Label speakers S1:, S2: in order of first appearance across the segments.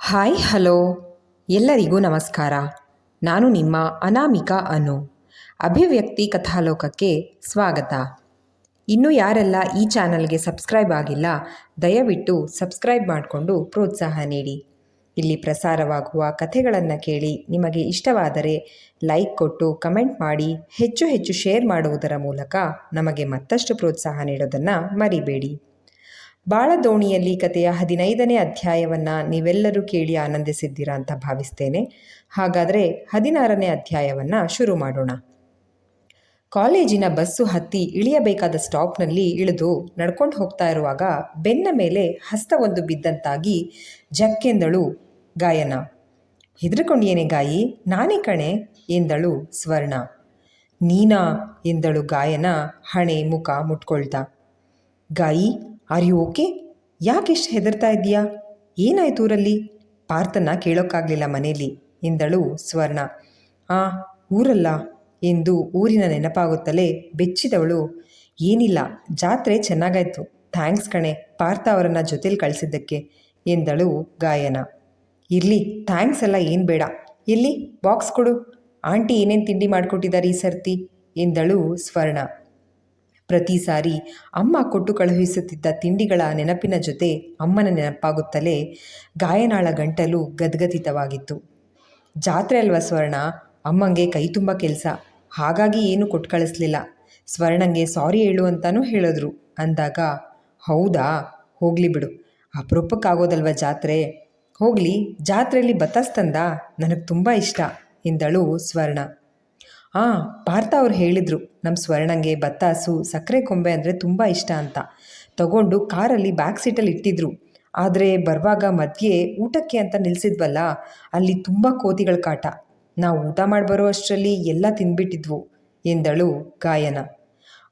S1: Hi hello ಎಲ್ಲರಿಗೂ ನಮಸ್ಕಾರ. ನಾನು ನಿಮ್ಮ ಅನಾಮಿಕಾ ಅನು. ಅಭಿವ್ಯಕ್ತಿ ಕಥಾಲೋಕಕ್ಕೆ ಸ್ವಾಗತ. ಇನ್ನೂ ಯಾರೆಲ್ಲ ಈ ಚಾನಲ್ಗೆ ಸಬ್ಸ್ಕ್ರೈಬ್ ಆಗಿಲ್ಲ, ದಯವಿಟ್ಟು ಸಬ್ಸ್ಕ್ರೈಬ್ ಮಾಡಿಕೊಂಡು ಪ್ರೋತ್ಸಾಹ ನೀಡಿ. ಇಲ್ಲಿ ಪ್ರಸಾರವಾಗುವ ಕಥೆಗಳನ್ನು ಕೇಳಿ ನಿಮಗೆ ಇಷ್ಟವಾದರೆ ಲೈಕ್ ಕೊಟ್ಟು ಕಮೆಂಟ್ ಮಾಡಿ, ಹೆಚ್ಚು ಹೆಚ್ಚು ಶೇರ್ ಮಾಡುವುದರ ಮೂಲಕ ನಮಗೆ ಮತ್ತಷ್ಟು ಪ್ರೋತ್ಸಾಹ ನೀಡೋದನ್ನು ಮರಿಬೇಡಿ. ಬಾಳದೋಣಿಯಲ್ಲಿ ಕಥೆಯ 15ನೇ ಅಧ್ಯಾಯವನ್ನು ನೀವೆಲ್ಲರೂ ಕೇಳಿ ಆನಂದಿಸಿದ್ದೀರಾ ಅಂತ ಭಾವಿಸ್ತೇನೆ. ಹಾಗಾದರೆ 16ನೇ ಅಧ್ಯಾಯವನ್ನು ಶುರು ಮಾಡೋಣ. ಕಾಲೇಜಿನ ಬಸ್ಸು ಹತ್ತಿ ಇಳಿಯಬೇಕಾದ ಸ್ಟಾಪ್ನಲ್ಲಿ ಇಳಿದು ನಡ್ಕೊಂಡು ಹೋಗ್ತಾ ಇರುವಾಗ ಬೆನ್ನ ಮೇಲೆ ಹಸ್ತವೊಂದು ಬಿದ್ದಂತಾಗಿ ಜಕ್ಕೆಂದಳು ಗಾಯನ. ಹೆದರ್ಕೊಂಡೇನೆ ಗಾಯಿ? ನಾನೇ ಕಣೆ ಎಂದಳು ಸ್ವರ್ಣ. ನೀನಾ ಎಂದಳು ಗಾಯನ ಹಣೆ ಮುಖ ಮುಟ್ಕೊಳ್ತಾ. ಗಾಯಿ, ಆರ್ ಯು ಓಕೆ? ಯಾಕೆಷ್ಟು ಹೆದರ್ತಾ ಇದ್ದೀಯಾ? ಏನಾಯ್ತು ಊರಲ್ಲಿ? ಪಾರ್ಥನ ಕೇಳೋಕ್ಕಾಗಲಿಲ್ಲ ಮನೇಲಿ ಎಂದಳು ಸ್ವರ್ಣ. ಊರಲ್ಲ ಎಂದು ಊರಿನ ನೆನಪಾಗುತ್ತಲೇ ಬೆಚ್ಚಿದವಳು. ಏನಿಲ್ಲ, ಜಾತ್ರೆ ಚೆನ್ನಾಗಾಯ್ತು, ಥ್ಯಾಂಕ್ಸ್ ಕಣೆ ಪಾರ್ಥ ಅವರನ್ನು ಜೊತೇಲಿ ಕಳಿಸಿದ್ದಕ್ಕೆ ಎಂದಳು ಗಾಯನ. ಇರಲಿ, ಥ್ಯಾಂಕ್ಸ್ ಎಲ್ಲ ಏನು ಬೇಡ. ಎಲ್ಲಿ ಬಾಕ್ಸ್ ಕೊಡು, ಆಂಟಿ ಏನೇನು ತಿಂಡಿ ಮಾಡಿಕೊಟ್ಟಿದ್ದಾರೆ ಈ ಸರ್ತಿ ಎಂದಳು ಸ್ವರ್ಣ. ಪ್ರತಿ ಸಾರಿ ಅಮ್ಮ ಕೊಟ್ಟು ಕಳುಹಿಸುತ್ತಿದ್ದ ತಿಂಡಿಗಳ ನೆನಪಿನ ಜೊತೆ ಅಮ್ಮನ ನೆನಪಾಗುತ್ತಲೇ ಗಾಯನಾಳ ಗಂಟಲು ಗದ್ಗದಿತವಾಗಿತ್ತು. ಜಾತ್ರೆ ಅಲ್ವಾ ಸ್ವರ್ಣ, ಅಮ್ಮಂಗೆ ಕೈ ತುಂಬ ಕೆಲಸ, ಹಾಗಾಗಿ ಏನು ಕೊಟ್ಟು ಕಳಿಸ್ಲಿಲ್ಲ. ಸ್ವರ್ಣಂಗೆ ಸಾರಿ ಹೇಳು ಅಂತಲೂ ಹೇಳಿದ್ರು ಅಂದಾಗ, ಹೌದಾ, ಹೋಗಲಿ ಬಿಡು, ಅಪರೂಪಕ್ಕಾಗೋದಲ್ವ ಜಾತ್ರೆ. ಹೋಗಲಿ, ಜಾತ್ರೆಯಲ್ಲಿ ಬತಾಸ್ ತಂದ, ನನಗೆ ತುಂಬ ಇಷ್ಟ ಎಂದಳು ಸ್ವರ್ಣ. ಪಾರ್ಥ ಅವ್ರು ಹೇಳಿದರು ನಮ್ಮ ಸ್ವರ್ಣಂಗೆ ಬತ್ತಾಸು ಸಕ್ಕರೆ ಕೊಂಬೆ ಅಂದರೆ ತುಂಬ ಇಷ್ಟ ಅಂತ. ತಗೊಂಡು ಕಾರಲ್ಲಿ ಬ್ಯಾಕ್ ಸೀಟಲ್ಲಿ ಇಟ್ಟಿದ್ರು. ಆದರೆ ಬರುವಾಗ ಮಧ್ಯೆ ಊಟಕ್ಕೆ ಅಂತ ನಿಲ್ಲಿಸಿದ್ವಲ್ಲ, ಅಲ್ಲಿ ತುಂಬ ಕೋತಿಗಳ ಕಾಟ. ನಾವು ಊಟ ಮಾಡಿಬರೋ ಅಷ್ಟರಲ್ಲಿ ಎಲ್ಲ ತಿಂದ್ಬಿಟ್ಟಿದ್ವು ಎಂದಳು ಗಾಯನ.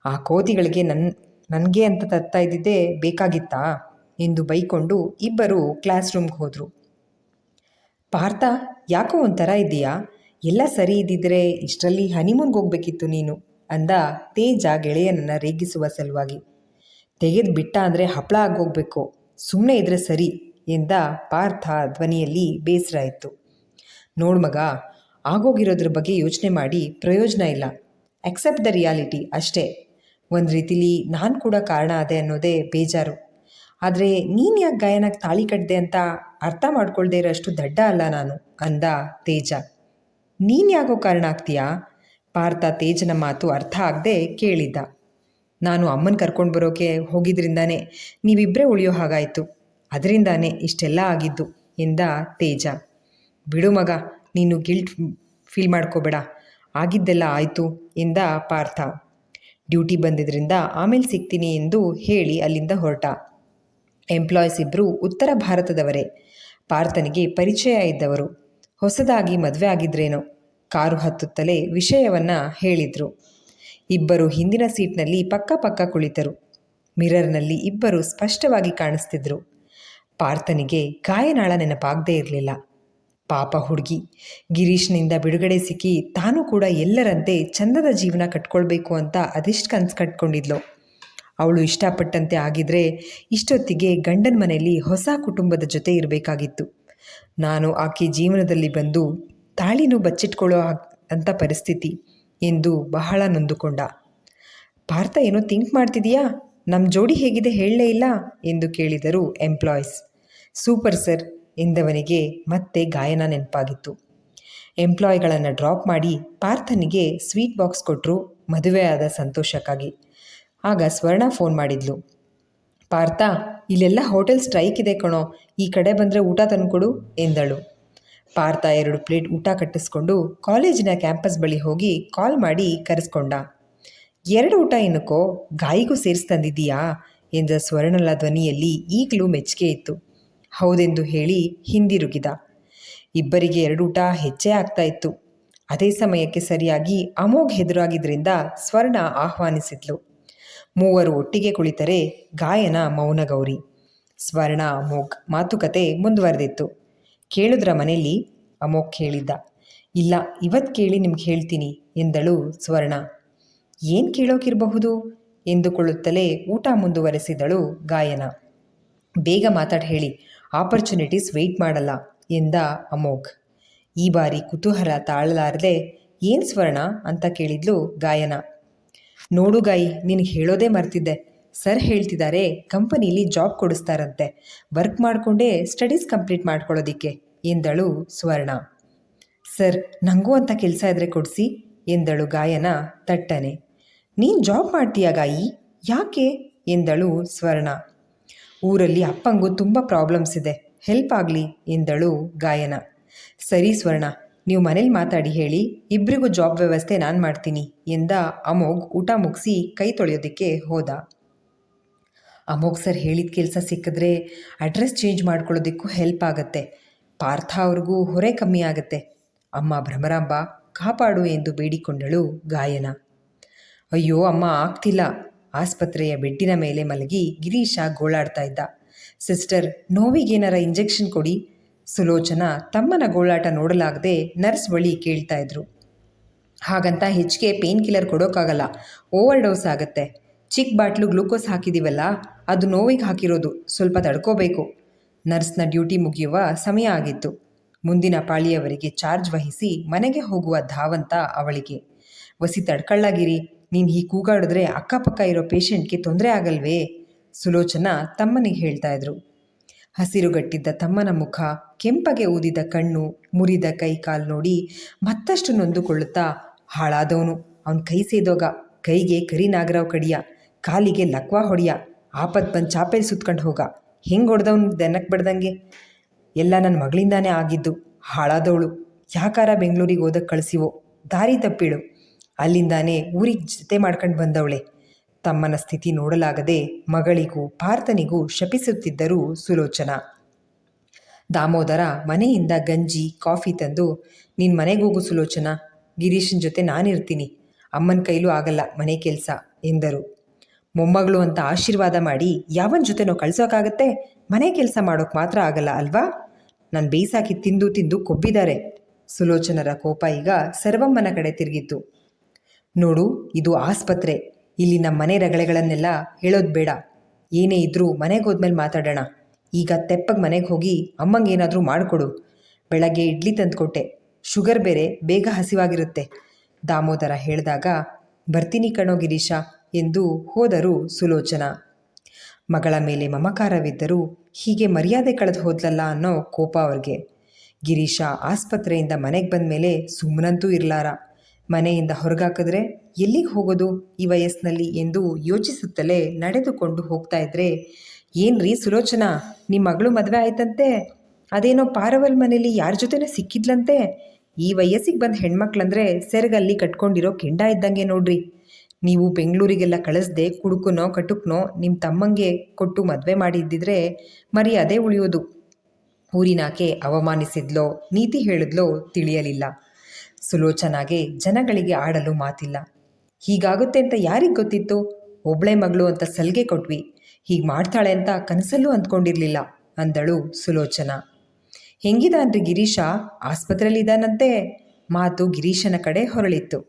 S1: ಆ ಕೋತಿಗಳಿಗೆ ನನಗೆ ಅಂತ ತರ್ತಾ ಇದ್ದಿದ್ದೇ ಬೇಕಾಗಿತ್ತಾ ಎಂದು ಬೈಕೊಂಡು ಇಬ್ಬರು ಕ್ಲಾಸ್ ರೂಮ್ಗೆ ಹೋದರು. ಪಾರ್ಥ, ಯಾಕೋ ಒಂಥರ ಇದ್ದೀಯಾ? ಎಲ್ಲ ಸರಿ ಇದ್ದಿದ್ರೆ ಇಷ್ಟರಲ್ಲಿ ಹನಿಮೂನ್ಗೆ ಹೋಗ್ಬೇಕಿತ್ತು ನೀನು ಅಂದ ತೇಜ ಗೆಳೆಯನನ್ನು ರೇಗಿಸುವ ಸಲುವಾಗಿ. ತೆಗೆದು ಬಿಟ್ಟ ಅಂದರೆ ಹಪ್ಪಳ ಆಗೋಗ್ಬೇಕು, ಸುಮ್ಮನೆ ಇದ್ರೆ ಸರಿ ಎಂದ ಪಾರ್ಥ ಧ್ವನಿಯಲ್ಲಿ ಬೇಸರ ಇತ್ತು. ನೋಡು ಮಗ, ಆಗೋಗಿರೋದ್ರ ಬಗ್ಗೆ ಯೋಚನೆ ಮಾಡಿ ಪ್ರಯೋಜನ ಇಲ್ಲ. ಅಕ್ಸೆಪ್ಟ್ ದ ರಿಯಾಲಿಟಿ ಅಷ್ಟೇ. ಒಂದು ರೀತಿಲಿ ನಾನು ಕೂಡ ಕಾರಣ ಅದೇ ಅನ್ನೋದೇ ಬೇಜಾರು. ಆದರೆ ನೀನು ಯಾಕೆ ಗಾಯನಕ್ಕೆ ತಾಳಿ ಕಟ್ಟಿದೆ ಅಂತ ಅರ್ಥ ಮಾಡ್ಕೊಳ್ದೇ ಇರೋಷ್ಟು ದಡ್ಡ ಅಲ್ಲ ನಾನು ಅಂದ ತೇಜ. ನೀನು ಯಾಕೋ ಕಾರಣ ಆಗ್ತೀಯಾ? ಪಾರ್ಥ ತೇಜನ ಮಾತು ಅರ್ಥ ಆಗದೆ ಕೇಳಿದ್ದ. ನಾನು ಅಮ್ಮನ ಕರ್ಕೊಂಡು ಬರೋಕೆ ಹೋಗಿದ್ರಿಂದಾನೇ ನೀವಿಬ್ಬರೇ ಉಳಿಯೋ ಹಾಗಾಯಿತು, ಅದರಿಂದಾನೇ ಇಷ್ಟೆಲ್ಲ ಆಗಿದ್ದು ಎಂದ ತೇಜ. ಬಿಡು ಮಗ, ನೀನು ಗಿಲ್ಟ್ ಫೀಲ್ ಮಾಡ್ಕೋಬೇಡ, ಆಗಿದ್ದೆಲ್ಲ ಆಯಿತು ಎಂದ ಪಾರ್ಥ. ಡ್ಯೂಟಿ ಬಂದಿದ್ದರಿಂದ ಆಮೇಲೆ ಸಿಗ್ತೀನಿ ಎಂದು ಹೇಳಿ ಅಲ್ಲಿಂದ ಹೊರಟ. ಎಂಪ್ಲಾಯೀಸ್ ಇಬ್ಬರು ಉತ್ತರ ಭಾರತದವರೇ, ಪಾರ್ಥನಿಗೆ ಪರಿಚಯ ಇದ್ದವರು. ಹೊಸದಾಗಿ ಮದುವೆ ಆಗಿದ್ರೇನೋ. ಕಾರು ಹತ್ತುತ್ತಲೇ ವಿಷಯವನ್ನು ಹೇಳಿದರು. ಇಬ್ಬರು ಹಿಂದಿನ ಸೀಟ್ನಲ್ಲಿ ಪಕ್ಕ ಪಕ್ಕ ಕುಳಿತರು. ಮಿರರ್ನಲ್ಲಿ ಇಬ್ಬರು ಸ್ಪಷ್ಟವಾಗಿ ಕಾಣಿಸ್ತಿದ್ರು. ಪಾರ್ಥನಿಗೆ ಗಾಯನಾಳ ನೆನಪಾಗದೇ ಇರಲಿಲ್ಲ. ಪಾಪ ಹುಡುಗಿ, ಗಿರೀಶ್ನಿಂದ ಬಿಡುಗಡೆ ಸಿಕ್ಕಿ ತಾನೂ ಕೂಡ ಎಲ್ಲರಂತೆ ಚಂದದ ಜೀವನ ಕಟ್ಕೊಳ್ಬೇಕು ಅಂತ ಅದೆಷ್ಟು ಕನಸು ಕಟ್ಕೊಂಡಿದ್ಲು. ಅವಳು ಇಷ್ಟಪಟ್ಟಂತೆ ಆಗಿದ್ರೆ ಇಷ್ಟೊತ್ತಿಗೆ ಗಂಡನ ಮನೆಯಲ್ಲಿ ಹೊಸ ಕುಟುಂಬದ ಜೊತೆ ಇರಬೇಕಾಗಿತ್ತು. ನಾನು ಆಕೆ ಜೀವನದಲ್ಲಿ ಬಂದು ತಾಳಿನೂ ಬಚ್ಚಿಟ್ಕೊಳ್ಳೋ ಅಂಥ ಪರಿಸ್ಥಿತಿ ಎಂದು ಬಹಳ ನೊಂದುಕೊಂಡ. ಪಾರ್ಥ ಏನೋ ಥಿಂಕ್ ಮಾಡ್ತಿದೀಯಾ? ನಮ್ಮ ಜೋಡಿ ಹೇಗಿದೆ ಹೇಳಲೇ ಇಲ್ಲ ಎಂದು ಕೇಳಿದರು ಎಂಪ್ಲಾಯೀಸ್. ಸೂಪರ್ ಸರ್ ಎಂದವನಿಗೆ ಮತ್ತೆ ಗಾಯನ ನೆನಪಾಗಿತ್ತು. ಎಂಪ್ಲಾಯಿಗಳನ್ನು ಡ್ರಾಪ್ ಮಾಡಿ ಪಾರ್ಥನಿಗೆ ಸ್ವೀಟ್ ಬಾಕ್ಸ್ ಕೊಟ್ಟರು ಮದುವೆಯಾದ ಸಂತೋಷಕ್ಕಾಗಿ. ಆಗ ಸ್ವರ್ಣ ಫೋನ್ ಮಾಡಿದ್ಲು. ಪಾರ್ಥ, ಇಲ್ಲೆಲ್ಲ ಹೋಟೆಲ್ ಸ್ಟ್ರೈಕ್ ಇದೆ ಕಣೋ, ಈ ಕಡೆ ಬಂದರೆ ಊಟ ತಂದುಕೊಡು ಎಂದಳು. ಪಾರ್ಥ 2 ಪ್ಲೇಟ್ ಊಟ ಕಟ್ಟಿಸ್ಕೊಂಡು ಕಾಲೇಜಿನ ಕ್ಯಾಂಪಸ್ ಬಳಿ ಹೋಗಿ ಕಾಲ್ ಮಾಡಿ ಕರೆಸ್ಕೊಂಡ. 2 ಊಟ ಏನಕ್ಕೋ, ಗಾಯಿಗೂ ಸೇರಿಸಿ ತಂದಿದ್ದೀಯಾ ಎಂದ ಸ್ವರ್ಣಲ ಧ್ವನಿಯಲ್ಲಿ ಈಗಲೂ ಮೆಚ್ಚುಗೆ ಇತ್ತು. ಹೌದೆಂದು ಹೇಳಿ ಹಿಂದಿರುಗಿದ. ಇಬ್ಬರಿಗೆ 2 ಊಟ ಹೆಚ್ಚೇ ಆಗ್ತಾ ಇತ್ತು. ಅದೇ ಸಮಯಕ್ಕೆ ಸರಿಯಾಗಿ ಅಮೋಘ್ ಎದುರಾಗಿದ್ದರಿಂದ ಸ್ವರ್ಣ ಆಹ್ವಾನಿಸಿದ್ಲು. ಮೂವರು ಒಟ್ಟಿಗೆ ಕುಳಿತರೆ ಗಾಯನ ಮೌನಗೌರಿ. ಸ್ವರ್ಣ ಅಮೋಘ್ ಮಾತುಕತೆ ಮುಂದುವರೆದಿತ್ತು. ಕೇಳಿದ್ರ ಮನೇಲಿ? ಅಮೋಘ್ ಕೇಳಿದ್ದ. ಇಲ್ಲ, ಇವತ್ತು ಕೇಳಿ ನಿಮ್ಗೆ ಹೇಳ್ತೀನಿ ಎಂದಳು ಸ್ವರ್ಣ. ಏನು ಕೇಳೋಕಿರಬಹುದು ಎಂದುಕೊಳ್ಳುತ್ತಲೇ ಊಟ ಮುಂದುವರೆಸಿದಳು ಗಾಯನ. ಬೇಗ ಮಾತಾಡಿ ಹೇಳಿ, ಆಪರ್ಚುನಿಟೀಸ್ ವೆಯ್ಟ್ ಮಾಡಲ್ಲ ಎಂದ ಅಮೋಘ್. ಈ ಬಾರಿ ಕುತೂಹಲ ತಾಳಲಾರದೆ ಏನು ಸ್ವರ್ಣ ಅಂತ ಕೇಳಿದ್ಲು ಗಾಯನ. ನೋಡು ಗಾಯಿ, ನಿನಗೆ ಹೇಳೋದೇ ಮರ್ತಿದ್ದೆ. ಸರ್ ಹೇಳ್ತಿದ್ದಾರೆ ಕಂಪನೀಲಿ ಜಾಬ್ ಕೊಡಿಸ್ತಾರಂತೆ, ವರ್ಕ್ ಮಾಡಿಕೊಂಡೇ ಸ್ಟಡೀಸ್ ಕಂಪ್ಲೀಟ್ ಮಾಡ್ಕೊಳ್ಳೋದಿಕ್ಕೆ ಎಂದಳು ಸ್ವರ್ಣ. ಸರ್, ನನಗೂ ಅಂತ ಕೆಲಸ ಇದ್ರೆ ಕೊಡಿಸಿ ಎಂದಳು ಗಾಯನ ತಟ್ಟನೆ. ನೀನು ಜಾಬ್ ಮಾಡ್ತೀಯಾ ಗಾಯಿ? ಯಾಕೆ ಎಂದಳು ಸ್ವರ್ಣ. ಊರಲ್ಲಿ ಅಪ್ಪಂಗೂ ತುಂಬ ಪ್ರಾಬ್ಲಮ್ಸ್ ಇದೆ, ಹೆಲ್ಪ್ ಆಗಲಿ ಎಂದಳು ಗಾಯನ. ಸರಿ ಸ್ವರ್ಣ, ನೀವು ಮನೇಲಿ ಮಾತಾಡಿ ಹೇಳಿ, ಇಬ್ಬರಿಗೂ ಜಾಬ್ ವ್ಯವಸ್ಥೆ ನಾನು ಮಾಡ್ತೀನಿ ಎಂದ ಅಮೋಘ್ ಊಟ ಮುಗಿಸಿ ಕೈ ತೊಳೆಯೋದಕ್ಕೆ ಹೋದ. ಅಮೋಘ್ ಸರ್ ಹೇಳಿದ ಕೆಲಸ ಸಿಕ್ಕಿದ್ರೆ ಅಡ್ರೆಸ್ ಚೇಂಜ್ ಮಾಡ್ಕೊಳ್ಳೋದಕ್ಕೂ ಹೆಲ್ಪ್ ಆಗುತ್ತೆ, ಪಾರ್ಥ ಅವ್ರಿಗೂ ಹೊರೆ ಕಮ್ಮಿ ಆಗುತ್ತೆ. ಅಮ್ಮ ಭ್ರಮರಾಂಬ ಕಾಪಾಡು ಎಂದು ಬೇಡಿಕೊಂಡಳು ಗಾಯನ. ಅಯ್ಯೋ ಅಮ್ಮ, ಆಗ್ತಿಲ್ಲ. ಆಸ್ಪತ್ರೆಯ ಬೆಡ್ಡಿನ ಮೇಲೆ ಮಲಗಿ ಗಿರೀಶ ಗೋಳಾಡ್ತಾ ಇದ್ದ. ಸಿಸ್ಟರ್, ನೋವಿಗೇನಾರ ಇಂಜೆಕ್ಷನ್ ಕೊಡಿ. ಸುಲೋಚನಾ ತಮ್ಮನ ಗೋಳಾಟ ನೋಡಲಾಗದೆ ನರ್ಸ್ ಬಳಿ ಕೇಳ್ತಾ ಇದ್ರು. ಹಾಗಂತ ಹೆಚ್ಚಿಗೆ ಪೇನ್ ಕಿಲ್ಲರ್ ಕೊಡೋಕ್ಕಾಗಲ್ಲ, ಓವರ್ ಡೋಸ್ ಆಗುತ್ತೆ. ಚಿಕ್ಕ ಬಾಟ್ಲು ಗ್ಲೂಕೋಸ್ ಹಾಕಿದ್ದೀವಲ್ಲ, ಅದು ನೋವಿಗೆ ಹಾಕಿರೋದು, ಸ್ವಲ್ಪ ತಡ್ಕೋಬೇಕು. ನರ್ಸ್ನ ಡ್ಯೂಟಿ ಮುಗಿಯುವ ಸಮಯ ಆಗಿತ್ತು. ಮುಂದಿನ ಪಾಳಿಯವರಿಗೆ ಚಾರ್ಜ್ ವಹಿಸಿ ಮನೆಗೆ ಹೋಗುವ ಧಾವಂತ ಅವಳಿಗೆ. ವಸಿ ತಡ್ಕಳ್ಳಾಗಿರಿ, ನೀನು ಹೀಗೆ ಕೂಗಾಡಿದ್ರೆ ಅಕ್ಕಪಕ್ಕ ಇರೋ ಪೇಷಂಟ್ಗೆ ತೊಂದರೆ ಆಗಲ್ವೇ? ಸುಲೋಚನಾ ತಮ್ಮನಿಗೆ ಹೇಳ್ತಾ ಇದ್ರು. ಹಸಿರುಗಟ್ಟಿದ್ದ ತಮ್ಮನ ಮುಖ, ಕೆಂಪಗೆ ಊದಿದ ಕಣ್ಣು, ಮುರಿದ ಕೈ ಕಾಲು ನೋಡಿ ಮತ್ತಷ್ಟು ನೊಂದುಕೊಳ್ಳುತ್ತಾ, ಹಾಳಾದವನು, ಅವನ ಕೈ ಸೇದೋಗ, ಕೈಗೆ ಕರಿ ನಾಗರಾವ್ ಕಡಿಯ, ಕಾಲಿಗೆ ಲಕ್ವಾ ಹೊಡಿಯ, ಆಪತ್ ಬಂದು ಚಾಪೇಲಿ ಸುತ್ಕೊಂಡು ಹೋಗ, ಹೆಂಗೆ ಹೊಡೆದವನು ದೆನಕ್ಕೆ ಬಡ್ದಂಗೆ, ಎಲ್ಲ ನನ್ನ ಮಗಳಿಂದಾನೇ ಆಗಿದ್ದು. ಹಾಳಾದವಳು, ಯಾಕಾರ ಬೆಂಗಳೂರಿಗೆ ಓದಕ್ಕೆ ಕಳಿಸಿವೋ, ದಾರಿ ತಪ್ಪಿಳು, ಅಲ್ಲಿಂದಾನೇ ಊರಿಗೆ ಜೊತೆ ಮಾಡ್ಕೊಂಡು ಬಂದವಳೆ. ತಮ್ಮನ ಸ್ಥಿತಿ ನೋಡಲಾಗದೆ ಮಗಳಿಗೂ ಪಾರ್ಥನಿಗೂ ಶಪಿಸುತ್ತಿದ್ದರು ಸುಲೋಚನಾ. ದಾಮೋದರ ಮನೆಯಿಂದ ಗಂಜಿ ಕಾಫಿ ತಂದು, ನಿನ್ನ ಮನೆಗೆ ಹೋಗು ಸುಲೋಚನಾ, ಗಿರೀಶನ ಜೊತೆ ನಾನಿರ್ತೀನಿ, ಅಮ್ಮನ ಕೈಲೂ ಆಗಲ್ಲ ಮನೆ ಕೆಲಸ ಎಂದರು. ಮೊಮ್ಮಗಳು ಅಂತ ಆಶೀರ್ವಾದ ಮಾಡಿ ಯಾವನ ಜೊತೆನೋ ಕಳ್ಸೋಕ್ಕಾಗತ್ತೆ, ಮನೆ ಕೆಲಸ ಮಾಡೋಕ್ಕೆ ಮಾತ್ರ ಆಗಲ್ಲ ಅಲ್ವಾ? ನಾನು ಬೇಯಿಸಾಕಿ ತಿಂದು ತಿಂದು ಕೊಬ್ಬಿದ್ದಾರೆ. ಸುಲೋಚನರ ಕೋಪ ಈಗ ಸರ್ವಮ್ಮನ ಕಡೆ ತಿರುಗಿತ್ತು. ನೋಡು, ಇದು ಆಸ್ಪತ್ರೆ, ಇಲ್ಲಿ ನಮ್ಮ ಮನೆ ರಗಳೆಗಳನ್ನೆಲ್ಲ ಹೇಳೋದು ಬೇಡ. ಏನೇ ಇದ್ರೂ ಮನೆಗೆ ಹೋದ್ಮೇಲೆ ಮಾತಾಡೋಣ. ಈಗ ತೆಪ್ಪಗೆ ಮನೆಗೆ ಹೋಗಿ ಅಮ್ಮಂಗೆ ಏನಾದರೂ ಮಾಡಿಕೊಡು. ಬೆಳಗ್ಗೆ ಇಡ್ಲಿ ತಂದುಕೊಟ್ಟೆ, ಶುಗರ್ ಬೇರೆ, ಬೇಗ ಹಸಿವಾಗಿರುತ್ತೆ. ದಾಮೋದರ ಹೇಳಿದಾಗ, ಬರ್ತೀನಿ ಕಣೋ ಗಿರೀಶ ಎಂದು ಹೋದರು ಸುಲೋಚನಾ. ಮಗಳ ಮೇಲೆ ಮಮಕಾರವಿದ್ದರೂ ಹೀಗೆ ಮರ್ಯಾದೆ ಕಳೆದು ಹೋದ್ಲಲ್ಲ ಅನ್ನೋ ಕೋಪ ಅವ್ರಿಗೆ. ಗಿರೀಶ ಆಸ್ಪತ್ರೆಯಿಂದ ಮನೆಗೆ ಬಂದ ಮೇಲೆ ಸುಮ್ಮನಂತೂ ಇರಲಾರ. ಮನೆಯಿಂದ ಹೊರಗಾಕಿದ್ರೆ ಎಲ್ಲಿಗೆ ಹೋಗೋದು ಈ ವಯಸ್ಸಿನಲ್ಲಿ ಎಂದು ಯೋಚಿಸುತ್ತಲೇ ನಡೆದುಕೊಂಡು ಹೋಗ್ತಾ ಇದ್ರೆ, ಏನ್ರೀ ಸುಲೋಚನಾ, ನಿಮ್ಮ ಮಗಳು ಮದುವೆ ಆಯ್ತಂತೆ, ಅದೇನೋ ಪಾರವಲ್ ಮನೇಲಿ ಯಾರ ಜೊತೆನೋ ಸಿಕ್ಕಿದ್ಲಂತೆ. ಈ ವಯಸ್ಸಿಗೆ ಬಂದ ಹೆಣ್ಮಕ್ಳಂದ್ರೆ ಸೆರಗಲ್ಲಿ ಕಟ್ಕೊಂಡಿರೋ ಕೆಂಡ ಇದ್ದಂಗೆ ನೋಡ್ರಿ. ನೀವು ಬೆಂಗಳೂರಿಗೆಲ್ಲ ಕಳಿಸ್ದೆ ಕುಡುಕನೋ ಕಟುಕ್ನೋ ನಿಮ್ಮ ತಮ್ಮಂಗೆ ಕೊಟ್ಟು ಮದುವೆ ಮಾಡಿದ್ದಿದ್ರೆ ಮರ್ಯಾದೆ ಉಳಿಯೋದು. ಊರಿನಾಕೆ ಅವಮಾನಿಸಿದ್ಲೋ ನೀತಿ ಹೇಳಿದ್ಲೋ ತಿಳಿಯಲಿಲ್ಲ. ಸುಲೋಚನಾಗೆ ಜನಗಳಿಗೆ ಆಡಲು ಮಾತಿಲ್ಲ. ಹೀಗಾಗುತ್ತೆ ಅಂತ ಯಾರಿಗೆ ಗೊತ್ತಿತ್ತು? ಒಬ್ಳೆ ಮಗಳು ಅಂತ ಸಲಿಗೆ ಕೊಟ್ವಿ, ಹೀಗೆ ಮಾಡ್ತಾಳೆ ಅಂತ ಕನಸಲ್ಲೂ ಅಂದ್ಕೊಂಡಿರಲಿಲ್ಲ ಅಂದಳು ಸುಲೋಚನಾ. ಹೆಂಗಿದಾನ್ರಿ ಗಿರೀಶ, ಆಸ್ಪತ್ರೆಯಲ್ಲಿದ್ದಾನಂತೆ? ಮಾತು ಗಿರೀಶನ ಕಡೆ ಹೊರಳಿತ್ತು.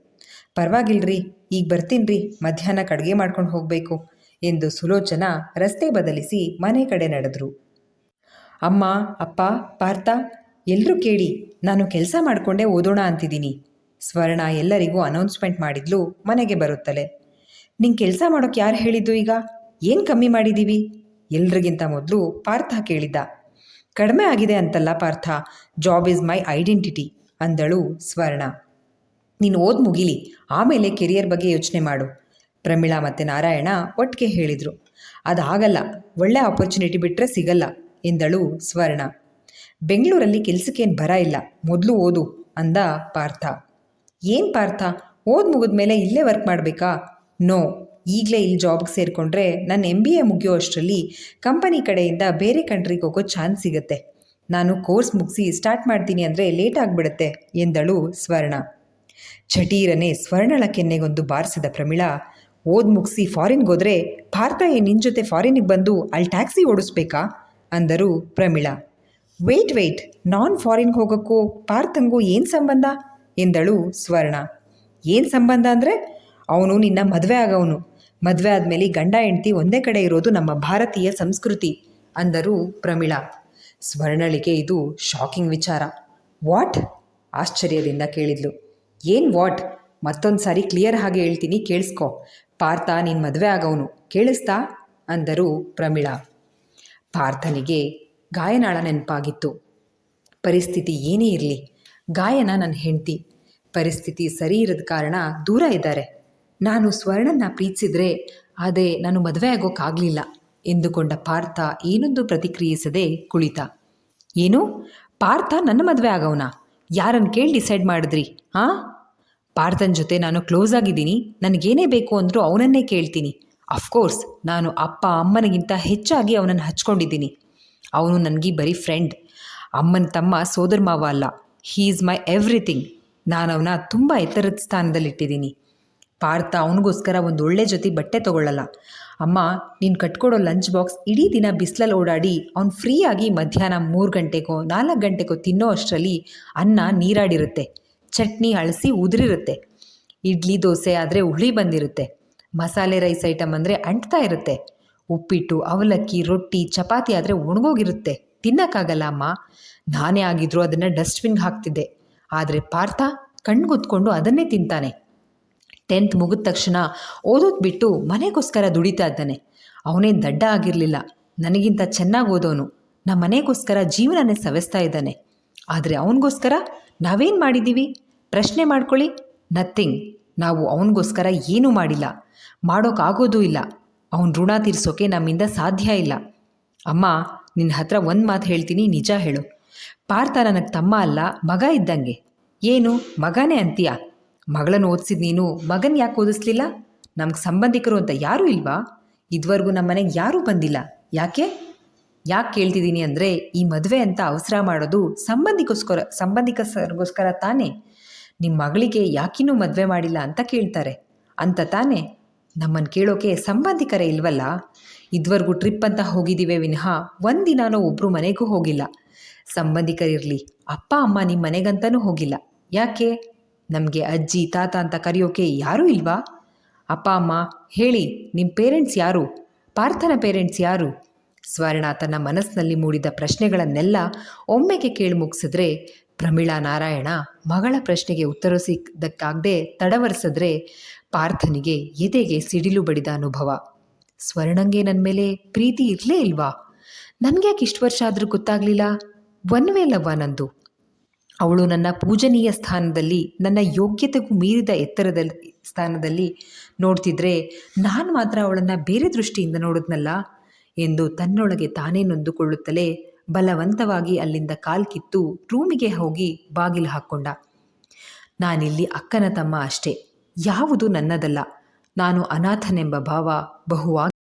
S1: ಪರವಾಗಿಲ್ರಿ, ಈಗ ಬರ್ತೀನ್ರಿ, ಮಧ್ಯಾಹ್ನಕ್ಕೆ ಅಡುಗೆ ಮಾಡ್ಕೊಂಡು ಹೋಗಬೇಕು ಎಂದು ಸುಲೋಚನಾ ರಸ್ತೆ ಬದಲಿಸಿ ಮನೆ ಕಡೆ ನಡೆದ್ರು. ಅಮ್ಮ, ಅಪ್ಪ, ಪಾರ್ಥ ಎಲ್ಲರೂ ಕೇಳಿ, ನಾನು ಕೆಲಸ ಮಾಡಿಕೊಂಡೇ ಓದೋಣ ಅಂತಿದ್ದೀನಿ. ಸ್ವರ್ಣ ಎಲ್ಲರಿಗೂ ಅನೌನ್ಸ್ಮೆಂಟ್ ಮಾಡಿದ್ಲು ಮನೆಗೆ ಬರುತ್ತಲೇ. ನಿಂಗೆ ಕೆಲಸ ಮಾಡೋಕ್ಕೆ ಯಾರು ಹೇಳಿದ್ದು? ಈಗ ಏನು ಕಮ್ಮಿ ಮಾಡಿದ್ದೀವಿ? ಎಲ್ರಿಗಿಂತ ಮೊದಲು ಪಾರ್ಥ ಕೇಳಿದ್ದ. ಕಡಿಮೆ ಆಗಿದೆ ಅಂತಲ್ಲ Partha, job is my identity ಅಂದಳು ಸ್ವರ್ಣ. ನೀನು ಓದ್ ಮುಗಿಲಿ, ಆಮೇಲೆ ಕೆರಿಯರ್ ಬಗ್ಗೆ ಯೋಚನೆ ಮಾಡು. ಪ್ರಮೀಳಾ ಮತ್ತು ನಾರಾಯಣ ಒಟ್ಟಿಗೆ ಹೇಳಿದರು. ಅದಾಗಲ್ಲ, ಒಳ್ಳೆ ಆಪರ್ಚುನಿಟಿ ಬಿಟ್ಟರೆ ಸಿಗಲ್ಲ ಎಂದಳು ಸ್ವರ್ಣ. ಬೆಂಗಳೂರಲ್ಲಿ ಕೆಲಸಕ್ಕೇನು ಬರ ಇಲ್ಲ, ಮೊದಲು ಓದು ಅಂದ ಪಾರ್ಥ. ಏನು ಪಾರ್ಥ, ಓದ್ ಮುಗಿದ್ಮೇಲೆ ಇಲ್ಲೇ ವರ್ಕ್ ಮಾಡಬೇಕಾ? ನೋ, ಈಗಲೇ ಇಲ್ಲಿ ಜಾಬ್ಗೆ ಸೇರಿಕೊಂಡ್ರೆ ನನ್ನ MBA ಮುಗಿಯೋ ಅಷ್ಟರಲ್ಲಿ ಕಂಪನಿ ಕಡೆಯಿಂದ ಬೇರೆ ಕಂಟ್ರಿಗೆ ಹೋಗೋ ಚಾನ್ಸ್ ಸಿಗುತ್ತೆ. ನಾನು ಕೋರ್ಸ್ ಮುಗಿಸಿ ಸ್ಟಾರ್ಟ್ ಮಾಡ್ತೀನಿ ಅಂದರೆ ಲೇಟ್ ಆಗಿಬಿಡುತ್ತೆ ಎಂದಳು ಸ್ವರ್ಣ. ಚಟೀರನೆ ಸ್ವರ್ಣಳ ಕೆನ್ನೆಗೊಂದು ಬಾರಿಸಿದ ಪ್ರಮೀಳಾ, ಓದ್ ಮುಗಿಸಿ ಫಾರಿನ್ಗೆ ಹೋದರೆ ಪಾರ್ಥ ನಿನ್ನ ಜೊತೆ ಫಾರಿನಿಗೆ ಬಂದು ಅಲ್ಲಿ ಟ್ಯಾಕ್ಸಿ ಓಡಿಸ್ಬೇಕಾ ಅಂದರು ಪ್ರಮೀಳಾ. ವೆಯ್ಟ್, ನಾನ್ ಫಾರಿನ್ಗೆ ಹೋಗೋಕ್ಕೂ ಪಾರ್ಥಂಗೂ ಏನು ಸಂಬಂಧ ಎಂದಳು ಸ್ವರ್ಣ. ಏನು ಸಂಬಂಧ ಅಂದರೆ, ಅವನು ನಿನ್ನ ಮದುವೆ ಆಗವನು. ಮದುವೆ ಆದಮೇಲೆ ಗಂಡ ಹೆಂಡತಿ ಒಂದೇ ಕಡೆ ಇರೋದು ನಮ್ಮ ಭಾರತೀಯ ಸಂಸ್ಕೃತಿ ಅಂದರು ಪ್ರಮೀಳಾ. ಸ್ವರ್ಣಳಿಗೆ ಇದು ಶಾಕಿಂಗ್ ವಿಚಾರ. ವಾಟ್? ಆಶ್ಚರ್ಯದಿಂದ ಕೇಳಿದ್ಲು. ಏನು ವಾಟ್? ಮತ್ತೊಂದು ಸಾರಿ ಕ್ಲಿಯರ್ ಹಾಗೆ ಹೇಳ್ತೀನಿ, ಕೇಳಿಸ್ಕೊ. ಪಾರ್ಥ ನಿನ್ನ ಮದುವೆ ಆಗೋನು, ಕೇಳಿಸ್ತಾ ಅಂದರು ಪ್ರಮೀಳಾ. ಪಾರ್ಥನಿಗೆ ಗಾಯನಾಳ ನೆನಪಾಗಿತ್ತು. ಪರಿಸ್ಥಿತಿ ಏನೇ ಇರಲಿ, ಗಾಯನ ನನ್ನ ಹೆಂಡತಿ. ಪರಿಸ್ಥಿತಿ ಸರಿ ಇರದ ಕಾರಣ ದೂರ ಇದ್ದಾರೆ. ನಾನು ಸ್ವರ್ಣನ್ನ ಪ್ರೀತಿಸಿದ್ರೆ ಅದೇ ನಾನು ಮದುವೆ ಆಗೋಕ್ಕಾಗಲಿಲ್ಲ ಎಂದುಕೊಂಡ ಪಾರ್ಥ ಏನೊಂದು ಪ್ರತಿಕ್ರಿಯಿಸದೆ ಕುಳಿತ. ಏನು? ಪಾರ್ಥ ನನ್ನ ಮದುವೆ ಆಗೋನ? ಯಾರನ್ನು ಕೇಳಿ ಡಿಸೈಡ್ ಮಾಡಿದ್ರಿ? ಹಾಂ? ಪಾರ್ಥನ ಜೊತೆ ನಾನು ಕ್ಲೋಸ್ ಆಗಿದ್ದೀನಿ. ನನಗೇನೇ ಬೇಕು ಅಂದರೂ ಅವನನ್ನೇ ಕೇಳ್ತೀನಿ. ಅಫ್ಕೋರ್ಸ್ ನಾನು ಅಪ್ಪ ಅಮ್ಮನಿಗಿಂತ ಹೆಚ್ಚಾಗಿ ಅವನನ್ನು ಹಚ್ಕೊಂಡಿದ್ದೀನಿ. ಅವನು ನನಗೆ ಬರೀ ಫ್ರೆಂಡ್, ಅಮ್ಮನ ತಮ್ಮ, ಸೋದರ ಮಾವ ಅಲ್ಲ. He is my everything. ನಾನು ಅವನ ತುಂಬ ಎತ್ತರದ ಸ್ಥಾನದಲ್ಲಿಟ್ಟಿದ್ದೀನಿ. ಪಾರ್ಥ ಅವನಿಗೋಸ್ಕರ ಒಂದು ಒಳ್ಳೆ ಜೊತೆ ಬಟ್ಟೆ ತೊಗೊಳ್ಳಲ್ಲ. ಅಮ್ಮ ನೀನು ಕಟ್ಕೊಡೋ ಲಂಚ್ ಬಾಕ್ಸ್ ಇಡೀ ದಿನ ಬಿಸಿಲಲ್ಲಿ ಓಡಾಡಿ ಅವ್ನು ಫ್ರೀಯಾಗಿ ಮಧ್ಯಾಹ್ನ 3 ಗಂಟೆಗೋ 4 ಗಂಟೆಗೋ ತಿನ್ನೋ ಅಷ್ಟರಲ್ಲಿ ಅನ್ನ ನೀರಾಡಿರುತ್ತೆ, ಚಟ್ನಿ ಅಳಸಿ ಉದುರಿರುತ್ತೆ, ಇಡ್ಲಿ ದೋಸೆ ಆದರೆ ಹುಳಿ ಬಂದಿರುತ್ತೆ, ಮಸಾಲೆ ರೈಸ್ ಐಟಮ್ ಅಂದರೆ ಅಂಟ್ತಾ ಇರುತ್ತೆ, ಉಪ್ಪಿಟ್ಟು ಅವಲಕ್ಕಿ ರೊಟ್ಟಿ ಚಪಾತಿ ಆದರೆ ಒಣಗೋಗಿರುತ್ತೆ, ತಿನ್ನೋಕ್ಕಾಗಲ್ಲ ಅಮ್ಮ. ನಾನೇ ಆಗಿದ್ರೂ ಅದನ್ನು ಡಸ್ಟ್ಬಿನ್ಗೆ ಹಾಕ್ತಿದ್ದೆ. ಆದರೆ ಪಾರ್ಥ ಕಣ್ಗುತ್ಕೊಂಡು ಅದನ್ನೇ ತಿಂತಾನೆ. 10th ಮುಗಿದ ತಕ್ಷಣ ಓದೋದು ಬಿಟ್ಟು ಮನೆಗೋಸ್ಕರ ದುಡಿತಾ ಇದ್ದಾನೆ. ಅವನೇನು ದಡ್ಡ ಆಗಿರಲಿಲ್ಲ, ನನಗಿಂತ ಚೆನ್ನಾಗಿ ಓದೋನು. ನಮ್ಮ ಮನೆಗೋಸ್ಕರ ಜೀವನನೇ ಸವೆಸ್ತಾ ಇದ್ದಾನೆ. ಆದರೆ ಅವನಿಗೋಸ್ಕರ ನಾವೇನು ಮಾಡಿದ್ದೀವಿ? ಪ್ರಶ್ನೆ ಮಾಡ್ಕೊಳ್ಳಿ. ನಥಿಂಗ್. ನಾವು ಅವನಿಗೋಸ್ಕರ ಏನೂ ಮಾಡಿಲ್ಲ, ಮಾಡೋಕ್ಕಾಗೋದೂ ಇಲ್ಲ. ಅವನ ಋಣ ತೀರಿಸೋಕೆ ನಮ್ಮಿಂದ ಸಾಧ್ಯ ಇಲ್ಲ. ಅಮ್ಮ ನಿನ್ನ ಹತ್ರ ಒಂದು ಮಾತು ಹೇಳ್ತೀನಿ, ನಿಜ ಹೇಳು. ಪಾರ್ಥ ನನಗೆ ತಮ್ಮ ಅಲ್ಲ, ಮಗ ಇದ್ದಂಗೆ. ಏನು ಮಗನೇ ಅಂತೀಯ? ಮಗಳನ್ನು ಓದಿಸಿದ ನೀನು ಮಗನ ಯಾಕೆ ಓದಿಸ್ಲಿಲ್ಲ? ನಮ್ಗೆ ಸಂಬಂಧಿಕರು ಅಂತ ಯಾರೂ ಇಲ್ವಾ? ಇದುವರೆಗೂ ನಮ್ಮ ಮನೆಗೆ ಯಾರೂ ಬಂದಿಲ್ಲ. ಯಾಕೆ ಕೇಳ್ತಿದ್ದೀನಿ ಅಂದರೆ, ಈ ಮದುವೆ ಅಂತ ಅವಸರ ಮಾಡೋದು ಸಂಬಂಧಿಕರಿಗೋಸ್ಕರ ತಾನೇ. ನಿಮ್ಮ ಮಗಳಿಗೆ ಯಾಕಿನ್ನೂ ಮದುವೆ ಮಾಡಿಲ್ಲ ಅಂತ ಕೇಳ್ತಾರೆ ಅಂತ ತಾನೇ. ನಮ್ಮನ್ನು ಕೇಳೋಕೆ ಸಂಬಂಧಿಕರೇ ಇಲ್ವಲ್ಲ. ಇದುವರೆಗೂ ಟ್ರಿಪ್ ಅಂತ ಹೋಗಿದ್ದೀವಿ ವಿನಃ ಒಂದಿನಾನೋ ಒಬ್ಬರು ಮನೆಗೂ ಹೋಗಿಲ್ಲ. ಸಂಬಂಧಿಕರಿರಲಿ, ಅಪ್ಪ ಅಮ್ಮ ನಿಮ್ಮ ಮನೆಗಂತನೂ ಹೋಗಿಲ್ಲ. ಯಾಕೆ? ನಮಗೆ ಅಜ್ಜಿ ತಾತ ಅಂತ ಕರೆಯೋಕೆ ಯಾರೂ ಇಲ್ವಾ? ಅಪ್ಪ ಅಮ್ಮ ಹೇಳಿ, ನಿಮ್ಮ ಪೇರೆಂಟ್ಸ್ ಯಾರು? ಪಾರ್ಥನ ಪೇರೆಂಟ್ಸ್ ಯಾರು? ಸ್ವರ್ಣ ತನ್ನ ಮನಸ್ಸಿನಲ್ಲಿ ಮೂಡಿದ ಪ್ರಶ್ನೆಗಳನ್ನೆಲ್ಲ ಒಮ್ಮೆಗೆ ಕೇಳಿ ಮುಗಿಸಿದ್ರೆ, ಪ್ರಮೀಳಾ ನಾರಾಯಣ ಮಗಳ ಪ್ರಶ್ನೆಗೆ ಉತ್ತರಿಸಿದ್ದಕ್ಕಾಗದೆ ತಡವರಿಸಿದ್ರೆ ಪಾರ್ಥನಿಗೆ ಎದೆಗೆ ಸಿಡಿಲು ಬಡಿದ ಅನುಭವ. ಸ್ವರ್ಣಂಗೆ ನನ್ನ ಮೇಲೆ ಪ್ರೀತಿ ಇರಲೇ ಇಲ್ವಾ? ನನಗ್ಯಾಕೆ ಇಷ್ಟು ವರ್ಷ ಆದರೂ ಗೊತ್ತಾಗಲಿಲ್ಲ? ಒನ್ವೇಲವ್ವ ನಂದು. ಅವಳು ನನ್ನ ಪೂಜನೀಯ ಸ್ಥಾನದಲ್ಲಿ, ನನ್ನ ಯೋಗ್ಯತೆಗೂ ಮೀರಿದ ಎತ್ತರದಲ್ಲಿ ಸ್ಥಾನದಲ್ಲಿ ನೋಡ್ತಿದ್ರೆ ನಾನು ಮಾತ್ರ ಅವಳನ್ನು ಬೇರೆ ದೃಷ್ಟಿಯಿಂದ ನೋಡಿದ್ನಲ್ಲ ಎಂದು ತನ್ನೊಳಗೆ ತಾನೇ ನೊಂದುಕೊಳ್ಳುತ್ತಲೇ ಬಲವಂತವಾಗಿ ಅಲ್ಲಿಂದ ಕಾಲ್ಕಿತ್ತು ರೂಮಿಗೆ ಹೋಗಿ ಬಾಗಿಲು ಹಾಕ್ಕೊಂಡ. ನಾನಿಲ್ಲಿ ಅಕ್ಕನ ತಮ್ಮ ಅಷ್ಟೇ, ಯಾವುದು ನನ್ನದಲ್ಲ. ನಾನು ಅನಾಥನೆಂಬ ಭಾವ ಬಹುವಾಗಿ